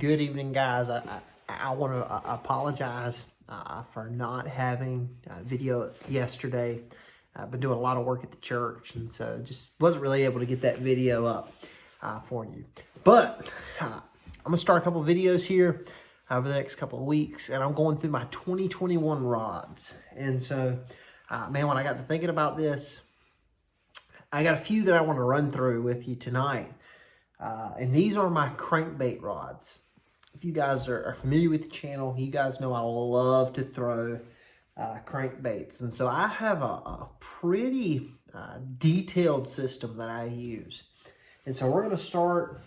Good evening, guys. I want to apologize for not having a video yesterday. I've been doing a lot of work at the church, and so just wasn't really able to get that video up for you. But I'm going to start a couple videos here over the next couple of weeks, and I'm going through my 2021 rods. And so, man, when I got to thinking about this, I got a few that I want to run through with you tonight. And these are my crankbait rods. If you guys are familiar with the channel, you guys know I love to throw crankbaits. And so I have a pretty detailed system that I use. And so we're going to start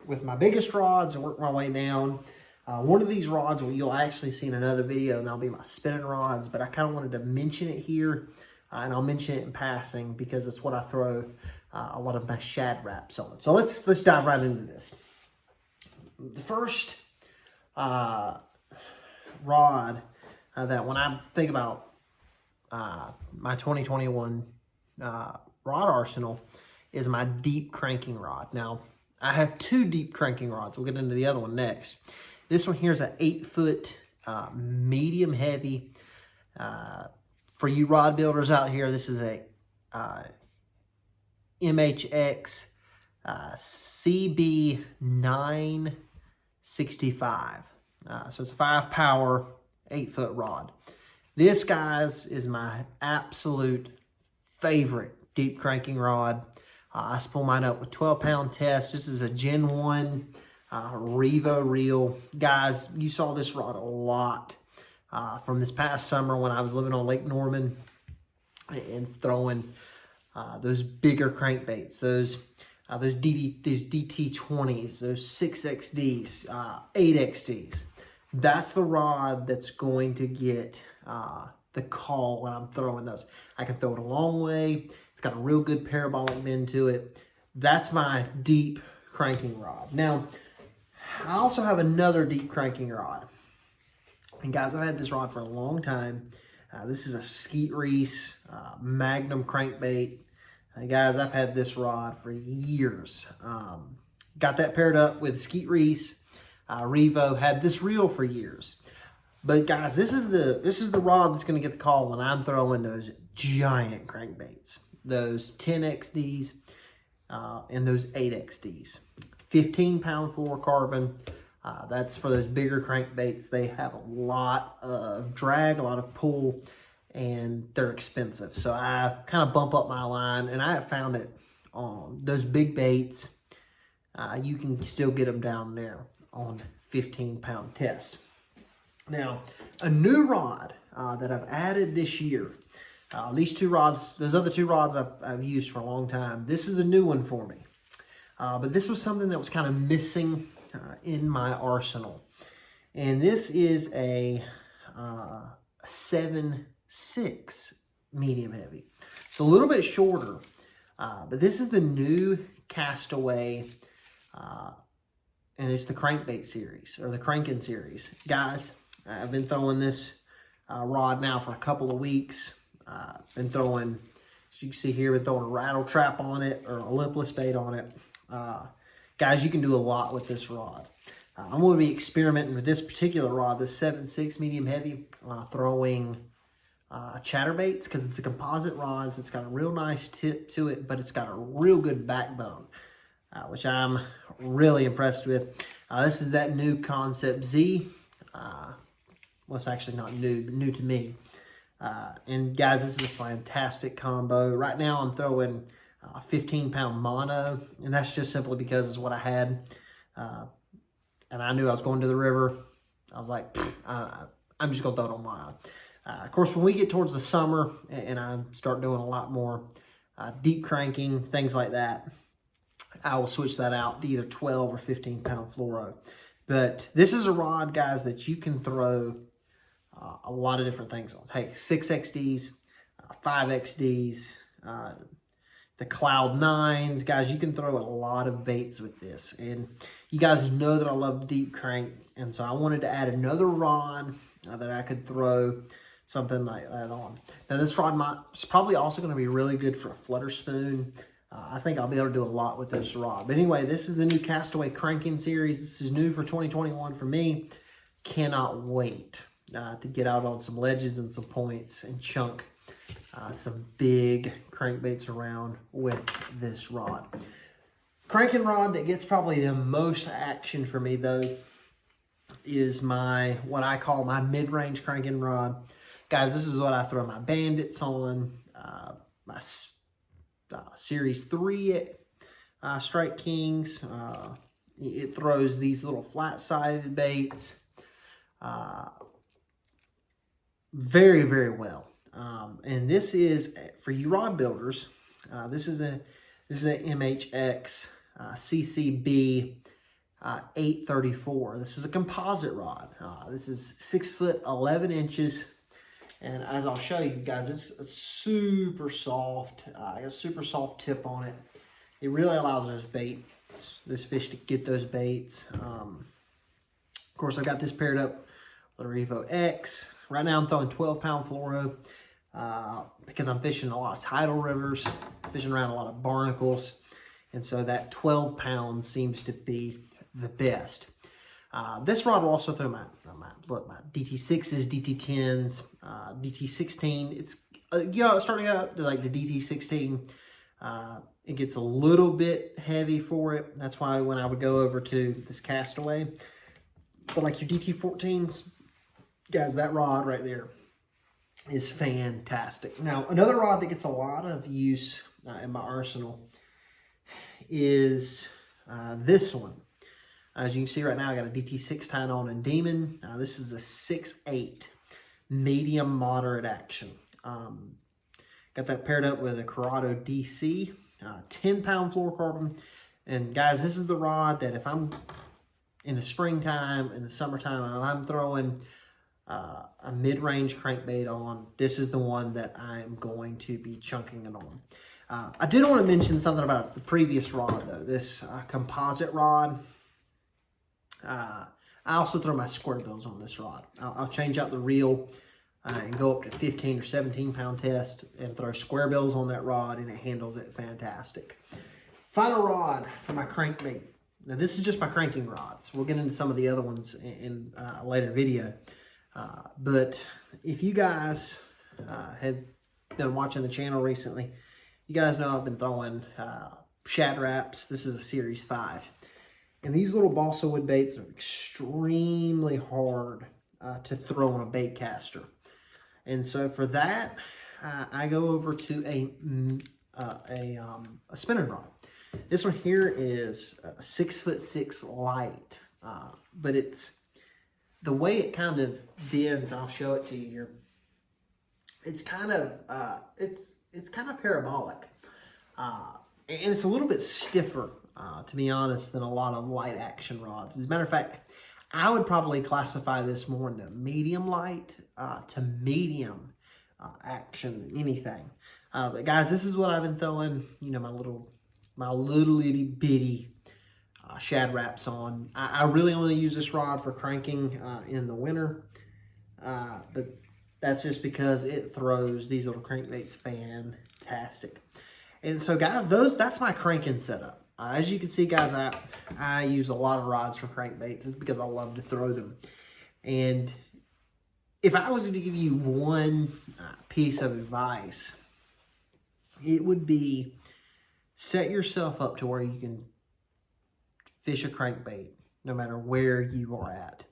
with my biggest rods and work my way down. One of these rods you'll actually see in another video, and that'll be my spinning rods. But I kind of wanted to mention it here, and I'll mention it in passing because it's what I throw a lot of my shad wraps on. So let's dive right into this. The first rod that when I think about my 2021 rod arsenal is my deep cranking rod. Now, I have two deep cranking rods. We'll get into the other one next. This one here is an 8-foot medium heavy. For you rod builders out here, this is a MHX CB965. So it's a 5-power, 8-foot rod. This, guys, is my absolute favorite deep cranking rod. I spool mine up with 12-pound test. This is a Gen 1 Revo reel. Guys, you saw this rod a lot from this past summer when I was living on Lake Norman and throwing those bigger crankbaits, those DT20s, those 6XDs, 8XDs. That's the rod that's going to get the call when I'm throwing those. I can throw it a long way. It's got a real good parabolic bend to it. That's my deep cranking rod. Now, I also have another deep cranking rod. And guys, I've had this rod for a long time. This is a Skeet Reese Magnum crankbait. Guys, I've had this rod for years. Got that paired up with Skeet Reese Revo. Had this reel for years. But guys, this is the rod that's going to get the call when I'm throwing those giant crankbaits, those 10XDs and those 8XDs. 15-pound fluorocarbon. That's for those bigger crankbaits. They have a lot of drag, a lot of pull, and they're expensive. So I kind of bump up my line, and I have found that on those big baits, you can still get them down there on 15-pound test. Now, a new rod that I've added this year, these two rods, those other two rods I've used for a long time. This is a new one for me. But this was something that was kind of missing in my arsenal. And this is a 7.6 medium heavy. It's a little bit shorter, but this is the new Castaway, and it's the Crankbait series, or the Crankin series. Guys, I've been throwing this rod now for a couple of weeks. Been throwing, as you can see here, been throwing a rattle trap on it, or a lipless bait on it. Guys, you can do a lot with this rod. I'm going to be experimenting with this particular rod, this 7.6 medium heavy, throwing chatterbaits, because it's a composite rod, so it's got a real nice tip to it, but it's got a real good backbone, which I'm really impressed with. This is that new Concept Z. Well, it's actually not new, but new to me. And guys, this is a fantastic combo. Right now I'm throwing 15-pound mono, and that's just simply because it's what I had. And I knew I was going to the river. I was like, I'm just going to throw it on mono. Of course, when we get towards the summer and I start doing a lot more deep cranking, things like that, I will switch that out to either 12 or 15-pound fluoro. But this is a rod, guys, that you can throw a lot of different things on. Hey, 6XDs, 5XDs, the Cloud 9s. Guys, you can throw a lot of baits with this. And you guys know that I love deep crank. And so I wanted to add another rod that I could throw something like that on. Now, this rod is probably also going to be really good for a flutter spoon. I think I'll be able to do a lot with this rod. But anyway, this is the new Castaway Cranking series. This is new for 2021 for me. Cannot wait to get out on some ledges and some points and chunk some big crankbaits around with this rod. Cranking rod that gets probably the most action for me though is what I call my mid-range cranking rod. Guys, this is what I throw my bandits on, my Series 3 Strike Kings. It throws these little flat-sided baits very, very well. And this is, for you rod builders, this is a MHX CCB 834. This is a composite rod. This is 6 foot 11 inches. And as I'll show you guys, it's super soft. Got a super soft tip on it. It really allows this fish to get those baits. Of course, I've got this paired up with a Revo X. Right now I'm throwing 12-pound fluoro because I'm fishing a lot of tidal rivers, fishing around a lot of barnacles. And so that 12 pounds seems to be the best. This rod will also throw my DT6s, DT10s, DT16. It's starting out like the DT16. It gets a little bit heavy for it. That's why when I would go over to this Castaway, but like your DT14s, guys, that rod right there is fantastic. Now, another rod that gets a lot of use in my arsenal is this one. As you can see right now, I got a DT6 tied on in Demon. This is a 6'8", medium moderate action. Got that paired up with a Corrado DC, 10-pound fluorocarbon. And guys, this is the rod that if I'm in the springtime, in the summertime, I'm throwing a mid-range crankbait on, this is the one that I'm going to be chunking it on. I did want to mention something about the previous rod though, this composite rod. I also throw my square bills on this rod. I'll change out the reel and go up to 15 or 17-pound test and throw square bills on that rod, and it handles it fantastic. Final rod for my crankbait. Now this is just my cranking rods. We'll get into some of the other ones in a later video. But if you guys have been watching the channel recently, you guys know I've been throwing shad wraps. This is a Series 5. And these little balsa wood baits are extremely hard to throw on a bait caster. And so for that, I go over to a spinning rod. This one here is a 6'6" light, but it's the way it kind of bends. I'll show it to you here. It's kind of it's kind of parabolic, and it's a little bit stiffer, to be honest, than a lot of light action rods. As a matter of fact, I would probably classify this more into medium light to medium action than anything. But guys, this is what I've been throwing, you know, my little itty bitty shad wraps on. I really only use this rod for cranking in the winter, but that's just because it throws these little crankbaits fantastic. And so guys, that's my cranking setup. As you can see, guys, I use a lot of rods for crankbaits. It's because I love to throw them. And if I was going to give you one piece of advice, it would be set yourself up to where you can fish a crankbait no matter where you are at.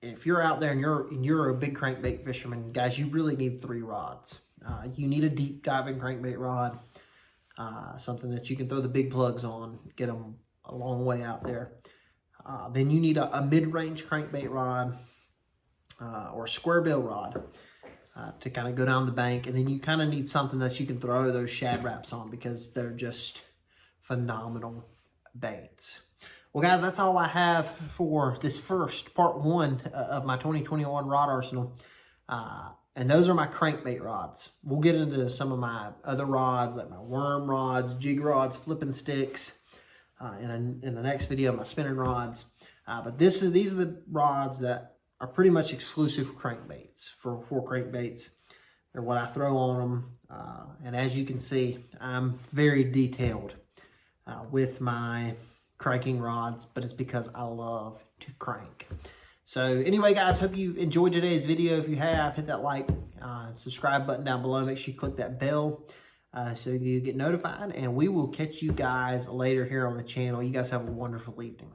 If you're out there and you're a big crankbait fisherman, guys, you really need 3 rods. You need a deep diving crankbait rod, something that you can throw the big plugs on, get them a long way out there. Then you need a mid-range crankbait rod or a square bill rod to kind of go down the bank. And then you kind of need something that you can throw those shad wraps on because they're just phenomenal baits. Well, guys, that's all I have for this first part 1 of my 2021 rod arsenal. And those are my crankbait rods. We'll get into some of my other rods, like my worm rods, jig rods, flipping sticks, in the next video, my spinning rods. But these are the rods that are pretty much exclusive for crankbaits, for crankbaits. or what I throw on them. And as you can see, I'm very detailed with my cranking rods, but it's because I love to crank. So anyway, guys, hope you enjoyed today's video. If you have, hit that like, subscribe button down below. Make sure you click that bell so you get notified. And we will catch you guys later here on the channel. You guys have a wonderful evening.